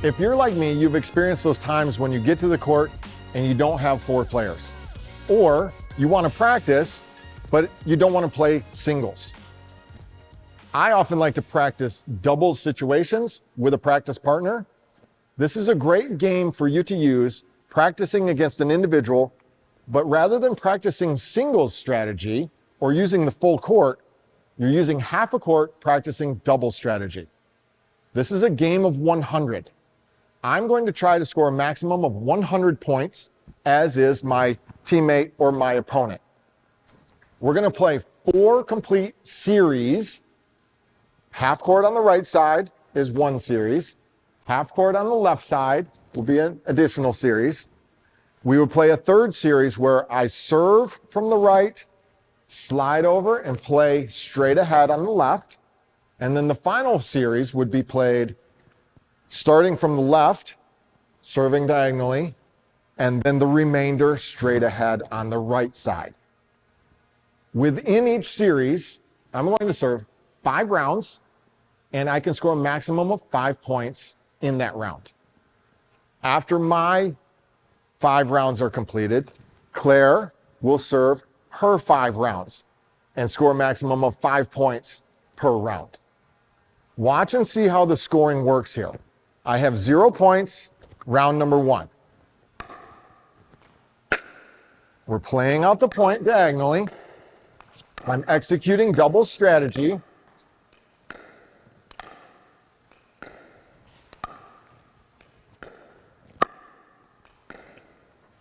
If you're like me, you've experienced those times when you get to the court and you don't have 4 players. Or you want to practice, but you don't want to play singles. I often like to practice doubles situations with a practice partner. This is a great game for you to use practicing against an individual, but rather than practicing singles strategy or using the full court, you're using half a court practicing double strategy. This is a game of 100. I'm going to try to score a maximum of 100 points, as is my teammate or my opponent. We're going to play 4 complete series. Half court on the right side is 1 series. Half court on the left side will be an additional series. We would play a 3rd series where I serve from the right, slide over and play straight ahead on the left. And then the final series would be played starting from the left, serving diagonally, and then the remainder straight ahead on the right side. Within each series, I'm going to serve 5 rounds, and I can score a maximum of 5 points in that round. After my 5 rounds are completed, Claire will serve her 5 rounds and score a maximum of 5 points per round. Watch and see how the scoring works here. I have 0 points, round number 1. We're playing out the point diagonally. I'm executing double strategy.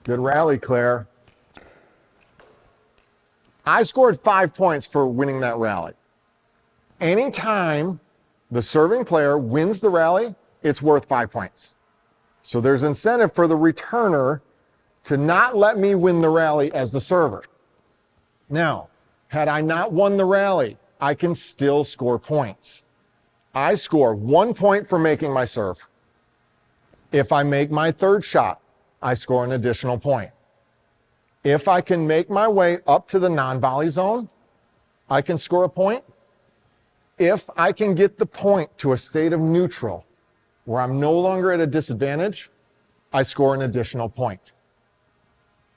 Good rally, Claire. I scored 5 points for winning that rally. Anytime the serving player wins the rally, it's worth 5 points. So there's incentive for the returner to not let me win the rally as the server. Now, had I not won the rally, I can still score points. I score 1 point for making my serve. If I make my 3rd shot, I score an additional point. If I can make my way up to the non-volley zone, I can score a point. If I can get the point to a state of neutral, where I'm no longer at a disadvantage, I score an additional point.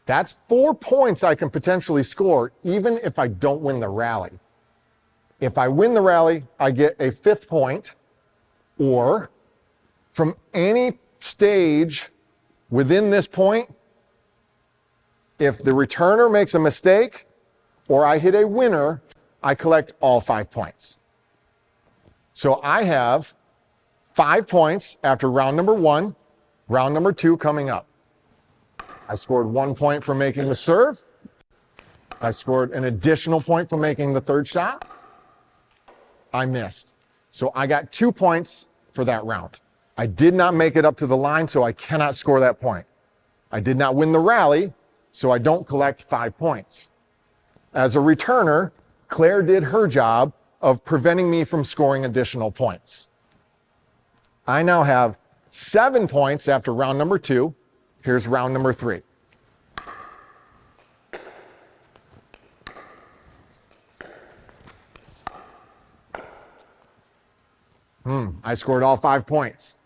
That's 4 points I can potentially score, even if I don't win the rally. If I win the rally, I get a 5th point, or from any stage within this point, if the returner makes a mistake or I hit a winner, I collect all 5 points. So I have 5 points after round number 1, round number 2 coming up. I scored 1 point for making the serve. I scored an additional point for making the 3rd shot. I missed. So I got 2 points for that round. I did not make it up to the line, so I cannot score that point. I did not win the rally, so I don't collect 5 points. As a returner, Claire did her job of preventing me from scoring additional points. I now have 7 points after round number 2. Here's round number 3. I scored all 5 points.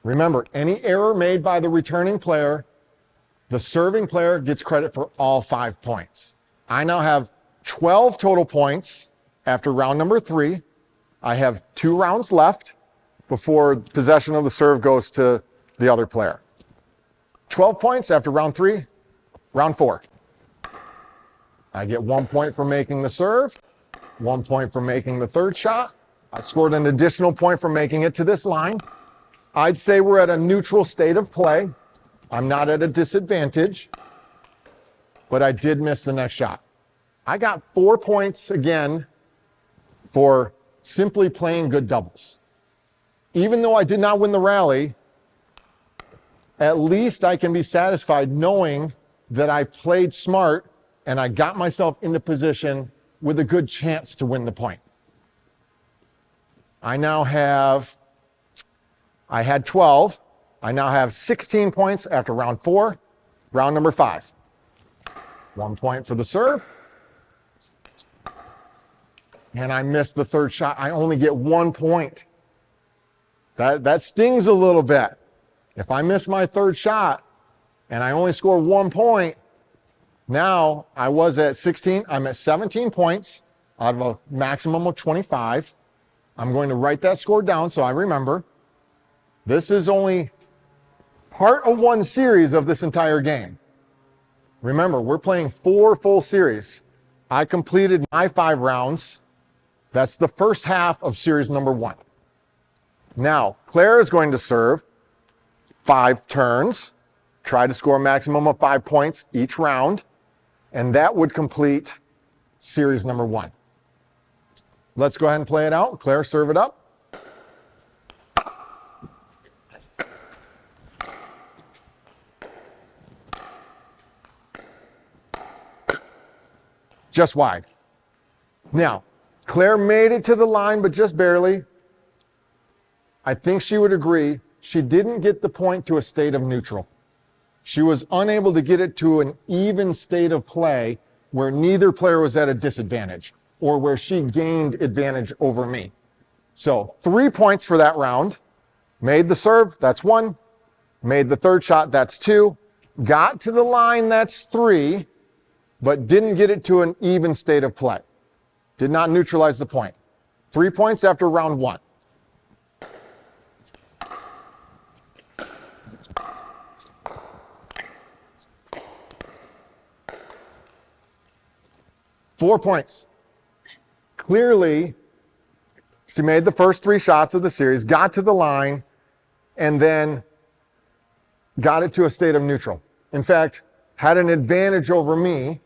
Remember, any error made by the returning player, the serving player gets credit for all 5 points. I now have 12 total points after round number 3. I have 2 rounds left before possession of the serve goes to the other player. 12 points after round 3, round 4. I get 1 point for making the serve, 1 point for making the 3rd shot. I scored an additional point for making it to this line. I'd say we're at a neutral state of play. I'm not at a disadvantage, but I did miss the next shot. I got 4 points again for simply playing good doubles. Even though I did not win the rally, at least I can be satisfied knowing that I played smart and I got myself into position with a good chance to win the point. I had 12. I now have 16 points after round 4, round number 5. 1 point for the serve. And I missed the 3rd shot. I only get 1 point. That stings a little bit. If I miss my third shot and I only score 1 point, now I was at 16, I'm at 17 points out of a maximum of 25. I'm going to write that score down so I remember. This is only part of one series of this entire game. Remember, we're playing 4 full series. I completed my 5 rounds. That's the first half of series number 1. Now, Claire is going to serve 5 turns, try to score a maximum of 5 points each round, and that would complete series number 1. Let's go ahead and play it out. Claire, serve it up. Just wide. Now, Claire made it to the line, but just barely. I think she would agree she didn't get the point to a state of neutral. She was unable to get it to an even state of play where neither player was at a disadvantage or where she gained advantage over me. So 3 points for that round. Made the serve, that's 1. Made the third shot, that's 2. Got to the line, that's 3, but didn't get it to an even state of play. Did not neutralize the point. 3 points after round 1. Four points. Clearly, she made the first 3 shots of the series, got to the line, and then got it to a state of neutral. In fact, had an advantage over me,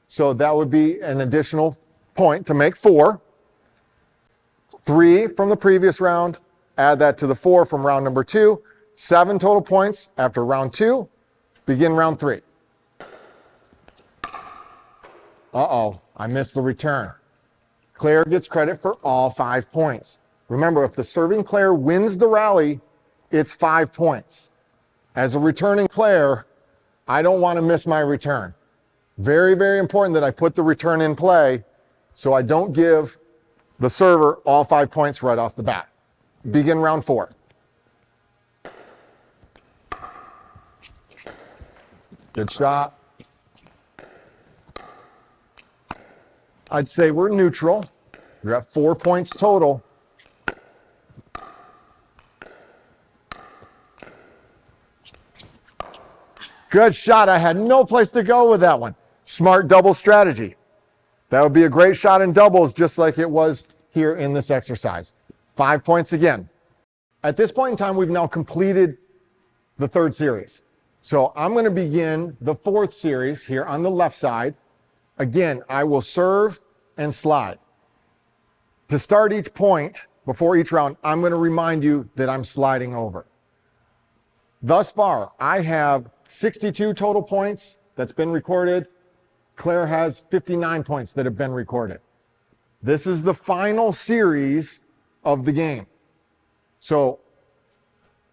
so that would be an additional point to make 4. 3 from the previous round, add that to the 4 from round number 2. 7 total points after round 2. Begin round 3. Uh-oh, I missed the return. Claire gets credit for all 5 points. Remember, if the serving player wins the rally, it's 5 points. As a returning player, I don't want to miss my return. Very, very important that I put the return in play so I don't give the server all 5 points right off the bat. Begin round 4. Good shot. I'd say we're neutral. We're at 4 points total. Good shot. I had no place to go with that one. Smart double strategy. That would be a great shot in doubles, just like it was here in this exercise. 5 points again. At this point in time, we've now completed the 3rd series. So I'm going to begin the 4th series here on the left side. Again, I will serve and slide. To start each point before each round, I'm going to remind you that I'm sliding over. Thus far, I have 62 total points that's been recorded. Claire has 59 points that have been recorded. This is the final series of the game. So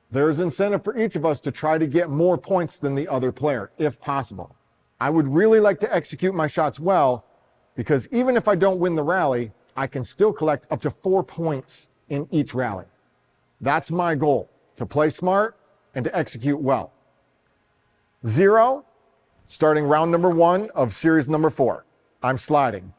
there's incentive for each of us to try to get more points than the other player, if possible. I would really like to execute my shots well, because even if I don't win the rally, I can still collect up to 4 points in each rally. That's my goal, to play smart and to execute well. 0, starting round number 1 of series number 4. I'm sliding.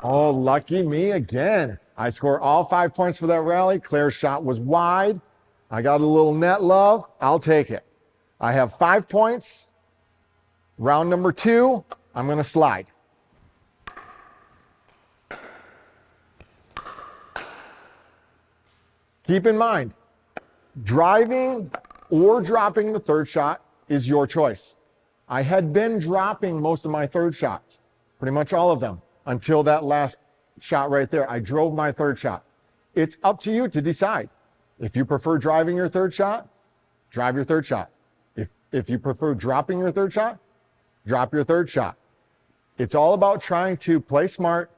Oh, lucky me again. I score all 5 points for that rally. Claire's shot was wide. I got a little net love. I'll take it. I have 5 points. Round number 2, I'm going to slide. Keep in mind, driving or dropping the 3rd shot is your choice. I had been dropping most of my 3rd shots, pretty much all of them, until that last shot right there. I drove my 3rd shot. It's up to you to decide. If you prefer driving your 3rd shot, drive your 3rd shot. If you prefer dropping your 3rd shot, drop your 3rd shot. It's all about trying to play smart,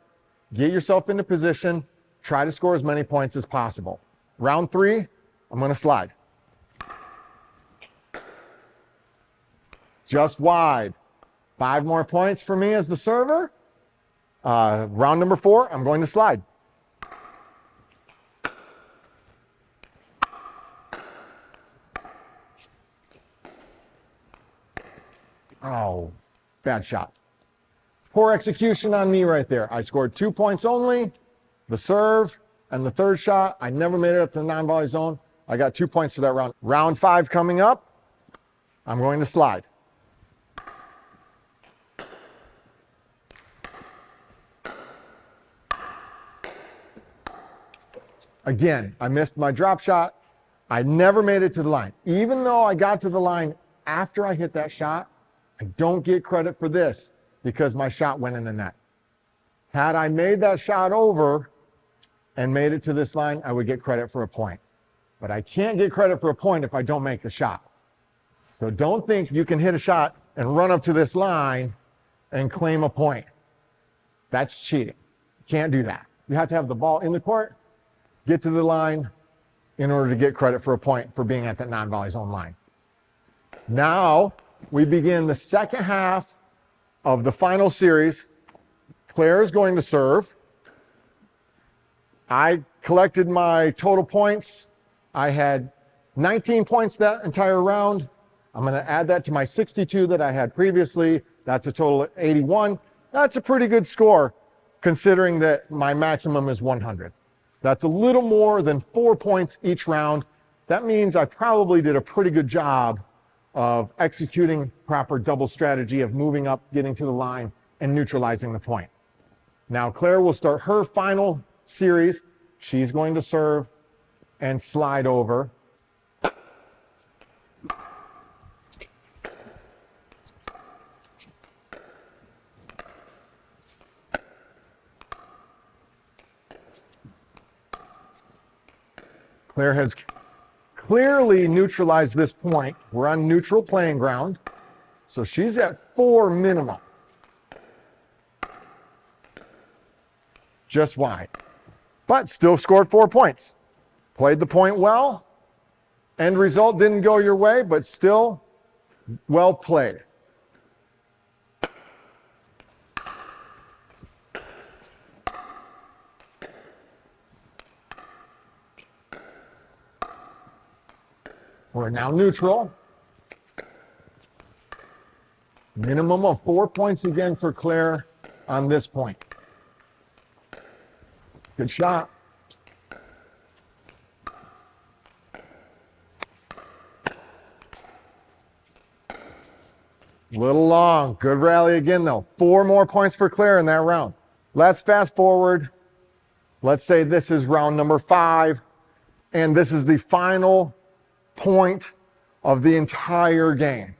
get yourself into position, try to score as many points as possible. Round 3, I'm going to slide. Just wide. 5 more points for me as the server. Round number 4, I'm going to slide. Oh, bad shot. Poor execution on me right there. I scored 2 points only, the serve and the third shot. I never made it up to the non-volley zone. I got 2 points for that round. Round 5 coming up. I'm going to slide. Again, I missed my drop shot. I never made it to the line. Even though I got to the line after I hit that shot, I don't get credit for this because my shot went in the net. Had I made that shot over and made it to this line, I would get credit for a point. But I can't get credit for a point if I don't make the shot. So don't think you can hit a shot and run up to this line and claim a point. That's cheating. You can't do that. You have to have the ball in the court, get to the line in order to get credit for a point for being at that non-volley zone line. Now we begin the second half of the final series. Claire is going to serve. I collected my total points. I had 19 points that entire round. I'm going to add that to my 62 that I had previously. That's a total of 81. That's a pretty good score considering that my maximum is 100. That's a little more than 4 points each round. That means I probably did a pretty good job of executing proper double strategy of moving up, getting to the line, and neutralizing the point. Now Claire will start her final series. She's going to serve and slide over. Claire has clearly neutralized this point. We're on neutral playing ground. So she's at 4 minimum. Just wide. But still scored 4 points. Played the point well. End result didn't go your way, but still well played. We're now neutral. Minimum of 4 points again for Claire on this point. Good shot. Little long. Good rally again, though. 4 more points for Claire in that round. Let's fast forward. Let's say this is round number 5, and this is the final point of the entire game.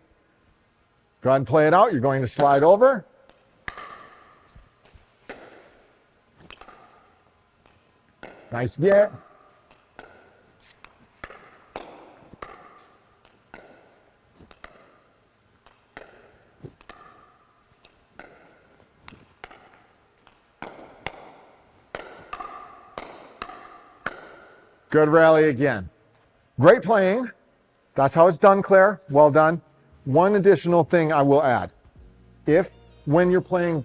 Go ahead and play it out. You're going to slide over. Nice get. Good rally again. Great playing. That's how it's done, Claire. Well done. One additional thing I will add. When you're playing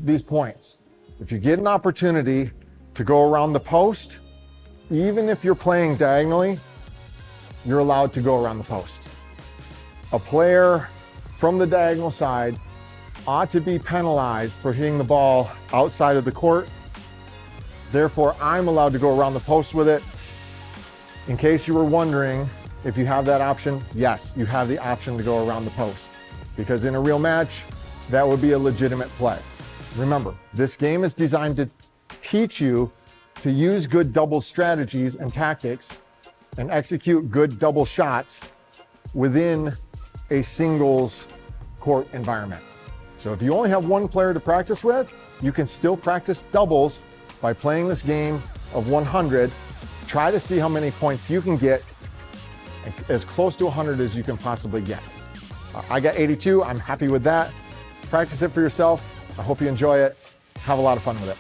these points, if you get an opportunity to go around the post, even if you're playing diagonally, you're allowed to go around the post. A player from the diagonal side ought to be penalized for hitting the ball outside of the court. Therefore, I'm allowed to go around the post with it. In case you were wondering if you have that option, yes, you have the option to go around the post. Because in a real match, that would be a legitimate play. Remember, this game is designed to teach you to use good double strategies and tactics and execute good double shots within a singles court environment. So if you only have one player to practice with, you can still practice doubles by playing this game of 100. Try to see how many points you can get, as close to 100 as you can possibly get. I got 82. I'm happy with that. Practice it for yourself. I hope you enjoy it. Have a lot of fun with it.